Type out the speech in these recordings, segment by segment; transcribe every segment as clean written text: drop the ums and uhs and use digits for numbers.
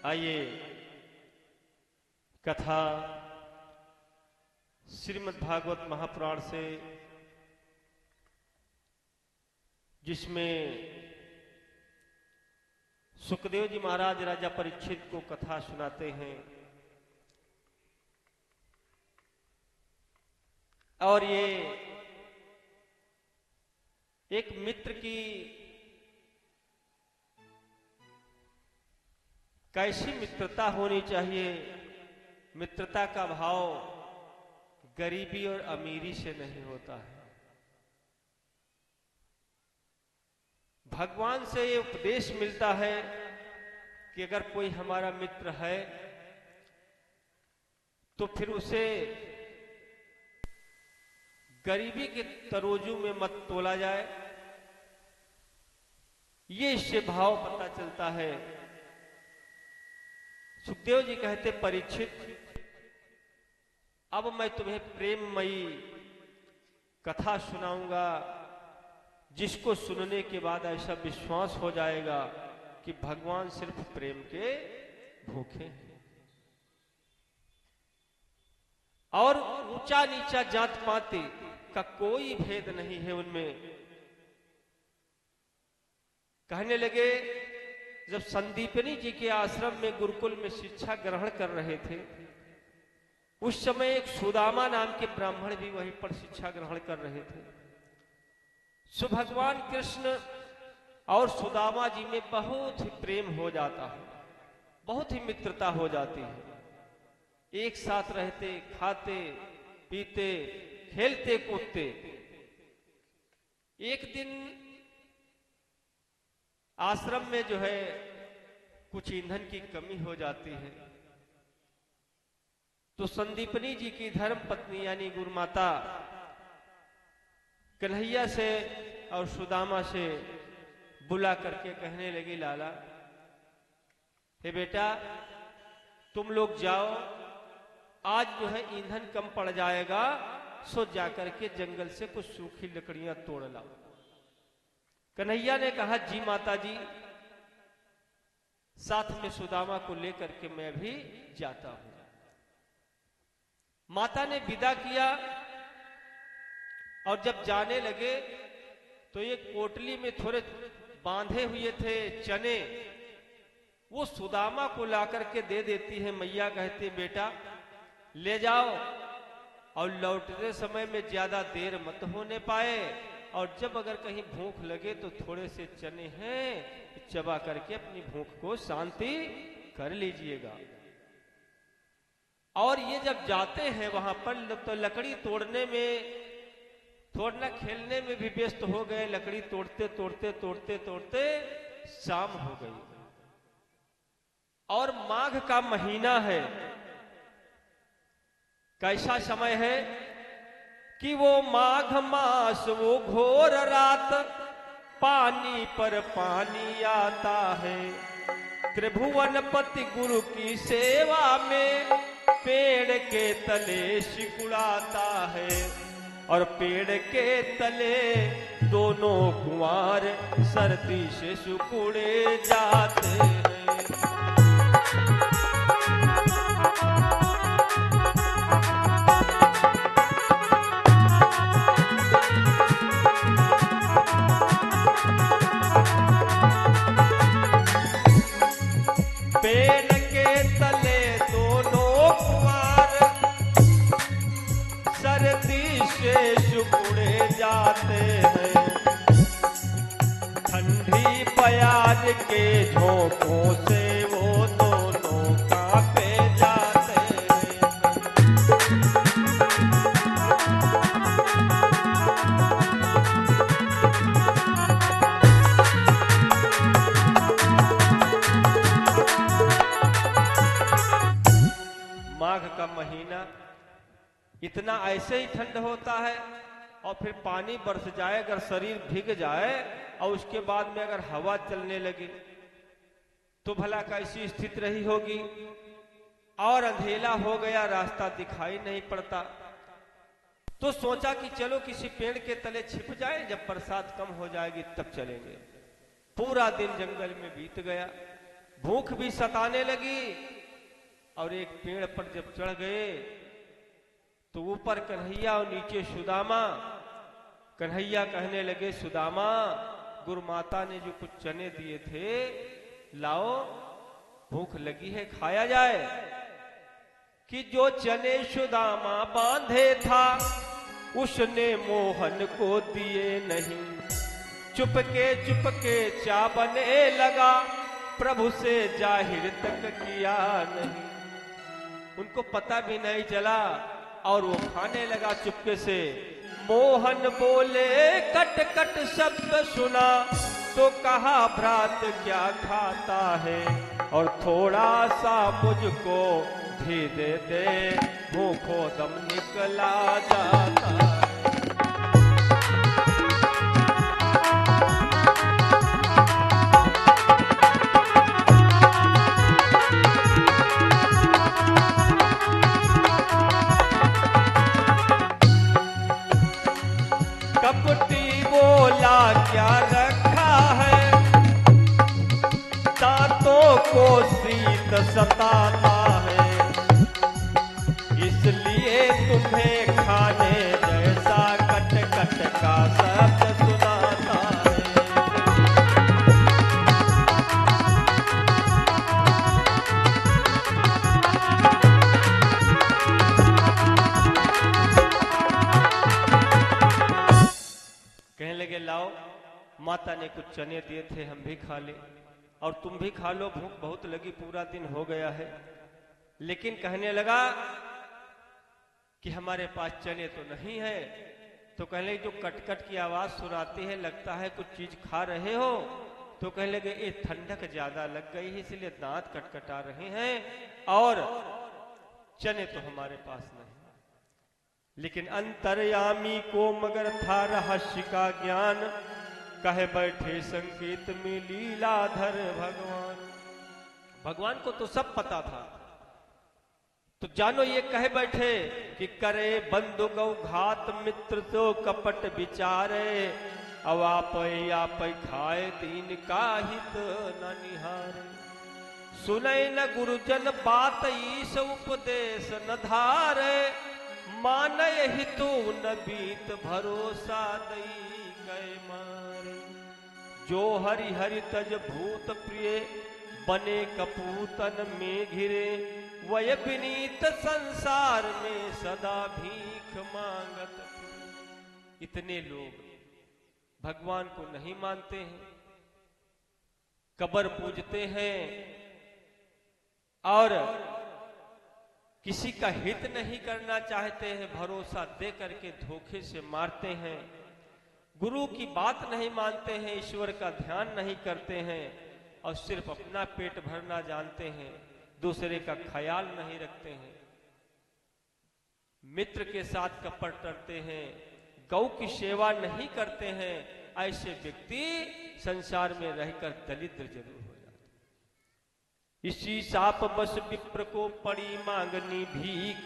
आइए कथा श्रीमद् भागवत महापुराण से, जिसमें सुखदेव जी महाराज राजा परीक्षित को कथा सुनाते हैं और ये एक मित्र की कैसी मित्रता होनी चाहिए। मित्रता का भाव गरीबी और अमीरी से नहीं होता है। भगवान से ये उपदेश मिलता है कि अगर कोई हमारा मित्र है तो फिर उसे गरीबी के तरोजू में मत तोला जाए। ये इससे भाव पता चलता है। सुखदेव जी कहते, परीक्षित, अब मैं तुम्हें प्रेममयी कथा सुनाऊंगा जिसको सुनने के बाद ऐसा विश्वास हो जाएगा कि भगवान सिर्फ प्रेम के भूखे हैं और ऊंचा नीचा जात पाती का कोई भेद नहीं है उनमें। कहने लगे, जब संदीपनी जी के आश्रम में गुरुकुल में शिक्षा ग्रहण कर रहे थे, उस समय एक सुदामा नाम के ब्राह्मण भी वहीं पर शिक्षा ग्रहण कर रहे थे। सो भगवान कृष्ण और सुदामा जी में बहुत ही प्रेम हो जाता है, बहुत ही मित्रता हो जाती है। एक साथ रहते, खाते पीते, खेलते कूदते। एक दिन आश्रम में जो है कुछ ईंधन की कमी हो जाती है, तो संदीपनी जी की धर्म पत्नी यानी गुरुमाता कन्हैया से और सुदामा से बुला करके कहने लगी, लाला, हे बेटा, तुम लोग जाओ, आज जो है ईंधन कम पड़ जाएगा, सो जाकर के जंगल से कुछ सूखी लकड़ियां तोड़ लाओ। कन्हैया ने कहा, जी माता जी, साथ में सुदामा को लेकर के मैं भी जाता हूं। माता ने विदा किया और जब जाने लगे तो एक पोटली में थोड़े बांधे हुए थे चने, वो सुदामा को लाकर के दे देती है। मैया कहती, बेटा ले जाओ और लौटते समय में ज्यादा देर मत होने पाए, और जब अगर कहीं भूख लगे तो थोड़े से चने हैं, चबा करके अपनी भूख को शांति कर लीजिएगा। और ये जब जाते हैं वहां पर तो लकड़ी तोड़ने में, तोड़ना खेलने में भी व्यस्त हो गए। लकड़ी तोड़ते तोड़ते तोड़ते तोड़ते शाम हो गई और माघ का महीना है। कैसा समय है कि वो माघ मास, वो घोर रात, पानी पर पानी आता है। त्रिभुवनपति गुरु की सेवा में पेड़ के तले सिकुड़ाता है, और पेड़ के तले दोनों कुंवार सर्दी से सिकुड़े जाते हैं। पेड़ के तले दोनों कुंवार सर्दी से सिकुड़े जाते हैं। ठंडी प्याज के झोंकों से वो दोनों कांपे जाते हैं। माघ का महीना इतना ऐसे ही ठंड होता है, और फिर पानी बरस जाए, अगर शरीर भीग जाए और उसके बाद में अगर हवा चलने लगे तो भला कैसी स्थिति रही होगी। और अंधेला हो गया, रास्ता दिखाई नहीं पड़ता, तो सोचा कि चलो किसी पेड़ के तले छिप जाए, जब बरसात कम हो जाएगी तब चलेंगे। पूरा दिन जंगल में बीत गया, भूख भी सताने लगी और एक पेड़ पर जब चढ़ गए तो ऊपर कन्हैया और नीचे सुदामा। कन्हैया कहने लगे, सुदामा गुरु माता ने जो कुछ चने दिए थे लाओ, भूख लगी है खाया जाए। कि जो चने सुदामा बांधे था उसने मोहन को दिए नहीं, चुपके चावने लगा, प्रभु से जाहिर तक किया नहीं। उनको पता भी नहीं चला और वो खाने लगा चुपके से। मोहन बोले कट कट शब्द सुना तो कहा भ्रात क्या खाता है, और थोड़ा सा मुझको भी दे दे, भूखो दम निकला जाता है। कपटी बोला क्या रखा है, दांतों को शीत सताता है, इसलिए तुम्हें खाने जैसा कट कट का शब्द सुनाता है। कहने लगे लाओ, माता ने कुछ चने दिए थे हम भी खा ले और तुम भी खा लो, भूख बहुत लगी, पूरा दिन हो गया है। लेकिन कहने लगा कि हमारे पास चने तो नहीं है। तो कहने लगे जो कटकट की आवाज सुनाती है लगता है कुछ चीज खा रहे हो। तो कहने लगे ये ठंडक ज्यादा लग गई है इसलिए दांत कटकटा रहे हैं और चने तो हमारे पास नहीं। लेकिन अंतर्यामी को मगर था रहस्य का ज्ञान, कहे बैठे संकेत में लीलाधर भगवान। भगवान को तो सब पता था, तो जानो ये कहे बैठे कि करे बंधु गौ घात मित्र तो कपट विचारे, अब आप खाए दीन का हित न निहारे। सुनै न गुरुजन बात ईश उपदेश न धारे, मानय हितु न बीत भरोसा दई गए मारे। जो हरि हरि तज भूत प्रिय बने कपूतन में घिरे, वय विनीत संसार में सदा भीख मांगत। इतने लोग भगवान को नहीं मानते हैं, कब्र पूजते हैं और किसी का हित नहीं करना चाहते हैं, भरोसा दे करके धोखे से मारते हैं, गुरु की बात नहीं मानते हैं, ईश्वर का ध्यान नहीं करते हैं और सिर्फ अपना पेट भरना जानते हैं, दूसरे का ख्याल नहीं रखते हैं। मित्र के साथ कपट करते हैं, गौ की सेवा नहीं करते हैं। ऐसे व्यक्ति संसार में रहकर दरिद्र जरूर हो जाते। इसी साप बस विप्र को पड़ी मांगनी भीख,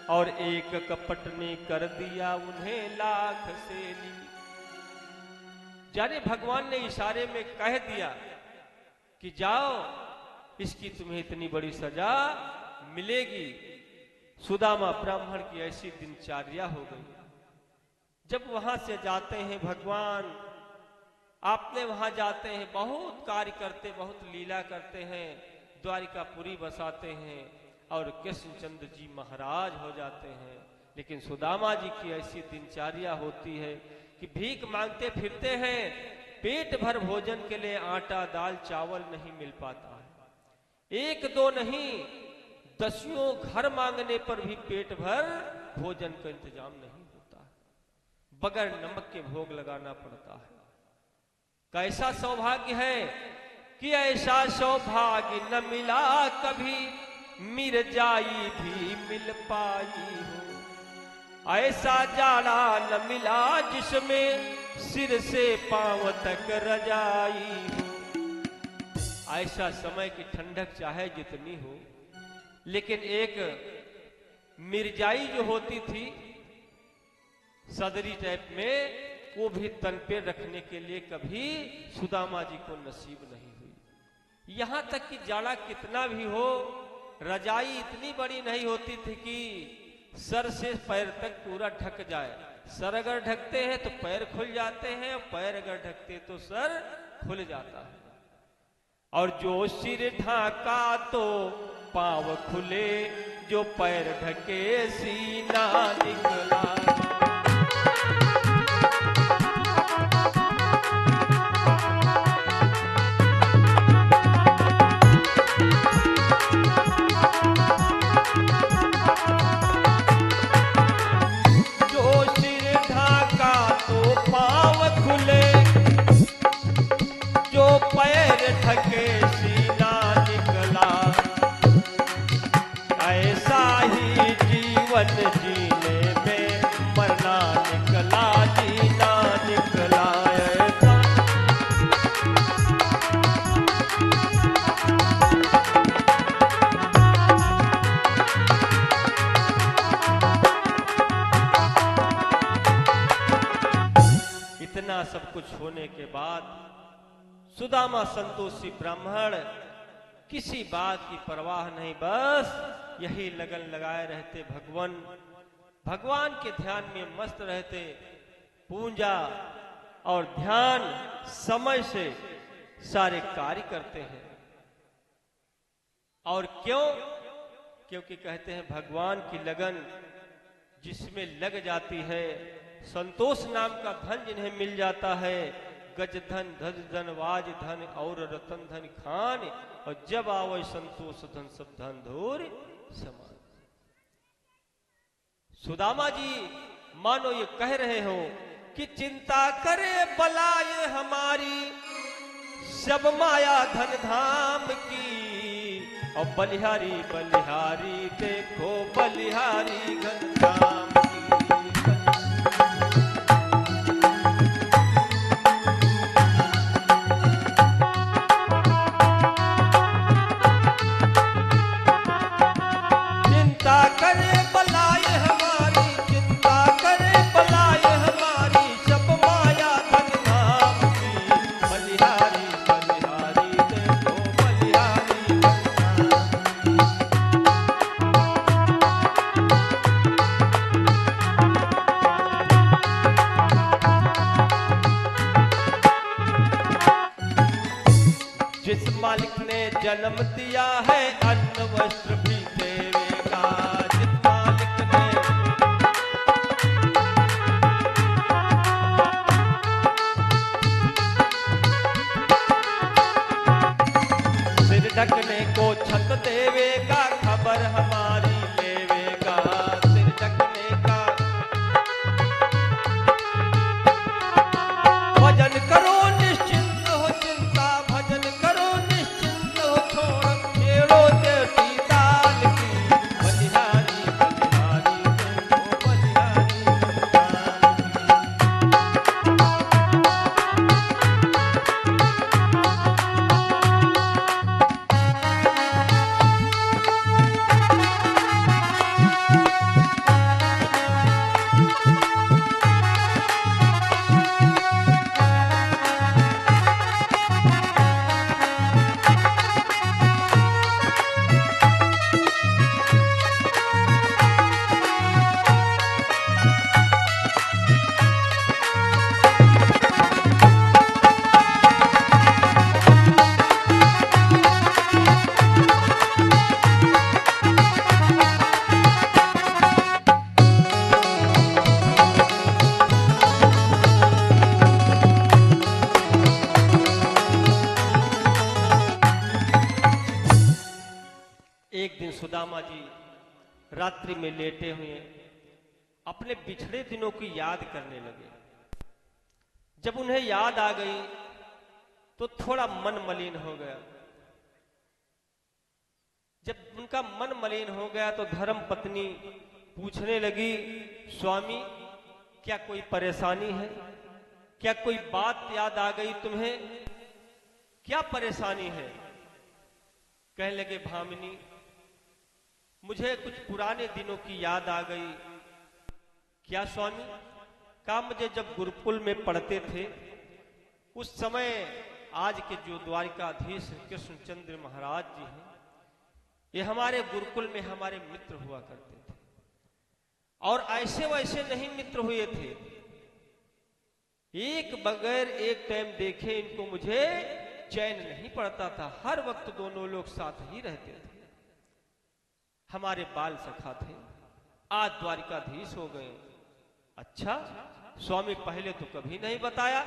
और एक कपट ने कर दिया उन्हें लाख से ली। जाने भगवान ने इशारे में कह दिया कि जाओ, इसकी तुम्हें इतनी बड़ी सजा मिलेगी। सुदामा ब्राह्मण की ऐसी दिनचर्या हो गई। जब वहां से जाते हैं भगवान, आपने वहां जाते हैं, बहुत कार्य करते, बहुत लीला करते हैं, द्वारिकापुरी बसाते हैं और कृष्णचंद्र जी महाराज हो जाते हैं। लेकिन सुदामा जी की ऐसी दिनचर्या होती है कि भीख मांगते फिरते हैं, पेट भर भोजन के लिए आटा दाल चावल नहीं मिल पाता है। एक दो नहीं, दसियों घर मांगने पर भी पेट भर भोजन का इंतजाम नहीं होता है, बगैर नमक के भोग लगाना पड़ता है। कैसा सौभाग्य है कि ऐसा सौभाग्य न मिला कभी, मिर्जाई भी मिल पाई हो। ऐसा जाड़ा न मिला जिसमें सिर से पांव तक रजाई हो। ऐसा समय की ठंडक चाहे जितनी हो, लेकिन एक मिर्जाई जो होती थी सदरी टाइप में, वो भी तन पे रखने के लिए कभी सुदामा जी को नसीब नहीं हुई। यहां तक कि जाड़ा कितना भी हो, रजाई इतनी बड़ी नहीं होती थी कि सर से पैर तक पूरा ढक जाए। सर अगर ढकते हैं तो पैर खुल जाते हैं, और पैर अगर ढकते तो सर खुल जाता है। और जो सिर ढाका तो पांव खुले, जो पैर ढके सीना निकला। पैर ढके सीना निकला, ऐसा ही जीवन जीने में मरना निकला, जीना निकला ऐसा। इतना सब कुछ होने के बाद सुदामा संतोषी ब्राह्मण किसी बात की परवाह नहीं, बस यही लगन लगाए रहते भगवान के ध्यान में मस्त रहते। पूजा और ध्यान समय से सारे कार्य करते हैं। और क्यों? क्योंकि कहते हैं भगवान की लगन जिसमें लग जाती है, संतोष नाम का धन जिन्हें मिल जाता है, गज धन धज धन वाज धन और रतन धन खान, और जब आवै संतोष धन सब धन धूर समान। सुदामा जी मानो ये कह रहे हो कि चिंता करे बलाए हमारी सब माया धन धाम की, और बलिहारी बलिहारी देखो बलिहारी घन धाम की। मालिक ने जन्म दिया है अन्न वस्त्र भी देवेगा। जिस मालिक ने सिर ढकने को छत देवेगा, खबर हमारी लेवेगा। सिर ढकने का भजन करो निश्चिंत हो चिंता, भजन करो सुदामा जी रात्रि में लेटे हुए अपने पिछड़े दिनों की याद करने लगे। जब उन्हें याद आ गई तो थोड़ा मन मलिन हो गया। जब उनका मन मलिन हो गया तो धर्म पत्नी पूछने लगी, स्वामी क्या कोई परेशानी है? क्या कोई बात याद आ गई तुम्हें? क्या परेशानी है? कहने लगे, भामिनी मुझे कुछ पुराने दिनों की याद आ गई। क्या स्वामी? कहा मुझे जब गुरुकुल में पढ़ते थे उस समय आज के जो द्वारिकाधीश कृष्णचंद्र महाराज जी हैं, ये हमारे गुरुकुल में हमारे मित्र हुआ करते थे और ऐसे वैसे नहीं मित्र हुए थे। एक बगैर एक टाइम देखे इनको मुझे चैन नहीं पड़ता था। हर वक्त दोनों लोग साथ ही रहते थे। हमारे बाल सखा थे, आज द्वारिकाधीश हो गए। अच्छा स्वामी, पहले तो कभी नहीं बताया।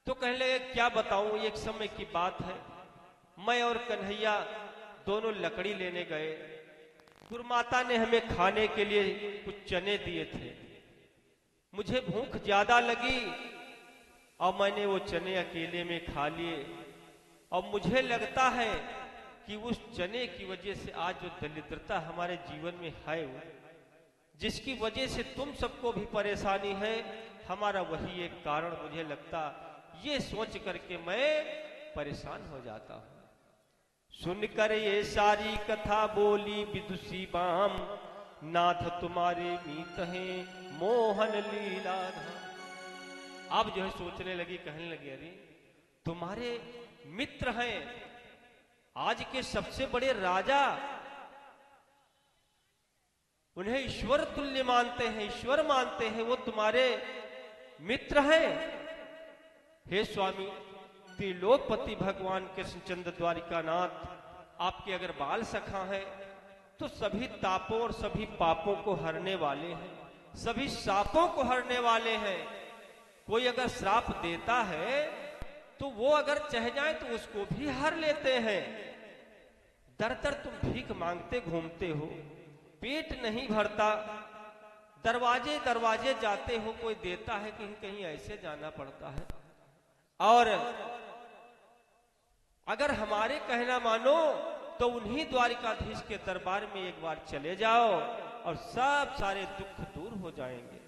तो कहने लगे क्या बताऊं, एक समय की बात है, मैं और कन्हैया दोनों लकड़ी लेने गए। गुरुमाता ने हमें खाने के लिए कुछ चने दिए थे। मुझे भूख ज्यादा लगी और मैंने वो चने अकेले में खा लिए। और मुझे लगता है कि उस चने की वजह से आज जो दरिद्रता हमारे जीवन में है, जिसकी वजह से तुम सबको भी परेशानी है, हमारा वही एक कारण मुझे लगता। ये सोच करके मैं परेशान हो जाता हूं। सुनकर ये सारी कथा बोली विदुषी बाम, नाथ तुम्हारे मीत हैं मोहन लीला धाम। अब जो है सोचने लगी, कहने लगी अरे तुम्हारे मित्र हैं, आज के सबसे बड़े राजा, उन्हें ईश्वर तुल्य मानते हैं, ईश्वर मानते हैं, वो तुम्हारे मित्र हैं। हे स्वामी, त्रिलोकपति भगवान कृष्णचंद्र द्वारिकानाथ आपके अगर बाल सखा हैं तो सभी तापों और सभी पापों को हरने वाले हैं, सभी श्रापों को हरने वाले हैं। कोई अगर श्राप देता है तो वो अगर चाह जाए तो उसको भी हर लेते हैं। दर दर तुम भीख मांगते घूमते हो, पेट नहीं भरता, दरवाजे दरवाजे जाते हो, कोई देता है, कहीं कहीं ऐसे जाना पड़ता है। और अगर हमारे कहना मानो तो उन्हीं द्वारिकाधीश के दरबार में एक बार चले जाओ और सब सारे दुख दूर हो जाएंगे।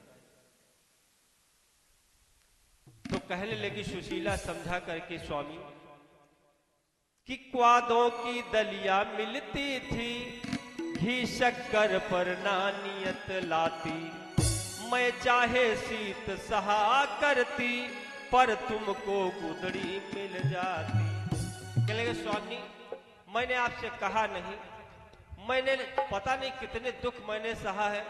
तो कहने लगी सुशीला समझा करके स्वामी कि क्वादों की दलिया मिलती थी, घी शक्कर पर नानियत लाती, मैं चाहे शीत सहा करती, पर तुमको गुदड़ी मिल जाती। कहने लगे स्वामी, मैंने आपसे कहा नहीं, मैंने पता नहीं कितने दुख मैंने सहा है।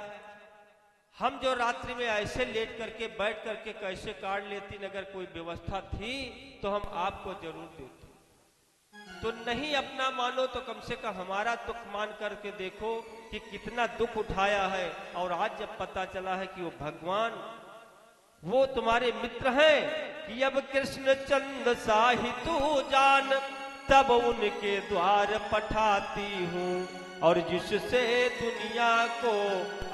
हम जो रात्रि में ऐसे लेट करके बैठ करके कैसे काट लेती, अगर कोई व्यवस्था थी तो हम आपको जरूर देते। तो नहीं अपना मानो तो कम से कम हमारा दुख मान करके देखो कि कितना दुख उठाया है। और आज जब पता चला है कि वो भगवान, वो तुम्हारे मित्र हैं, कि अब कृष्णचंद्र साहि तू जान, तब उनके द्वार पठाती हूँ। और जिससे दुनिया को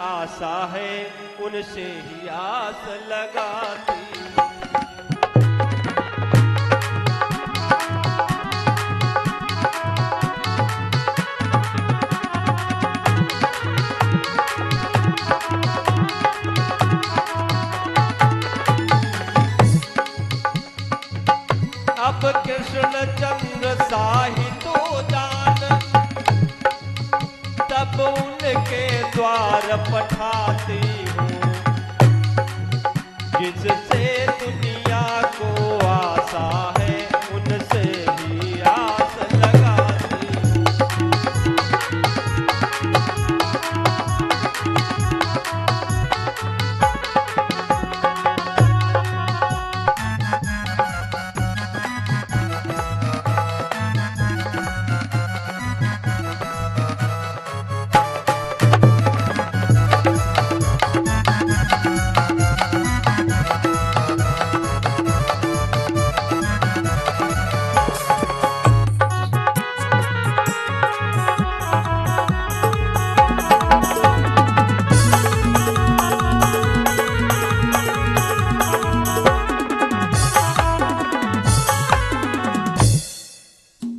आशा है, उनसे ही आस लगाती। अब कृष्णचंद्र साहि तू जान, तब उनके द्वार पठाती हूँ। जिससे दुनिया को आशा है, उनसे ही आस लगाती हूँ।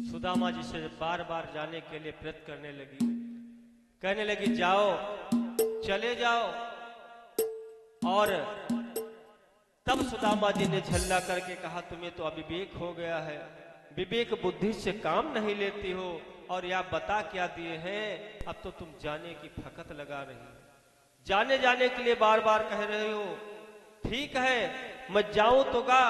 सुदामा जी से बार बार जाने के लिए प्रयत्न करने लगी। कहने लगी जाओ, चले जाओ। और तब सुदामा जी ने झल्ला करके कहा, तुम्हें तो अविवेक हो गया है, विवेक बुद्धि से काम नहीं लेती हो, और या बता क्या दिए हैं, अब तो तुम जाने की फकत लगा रही हो, जाने जाने के लिए बार बार कह रहे हो। ठीक है मैं जाऊं तो गा,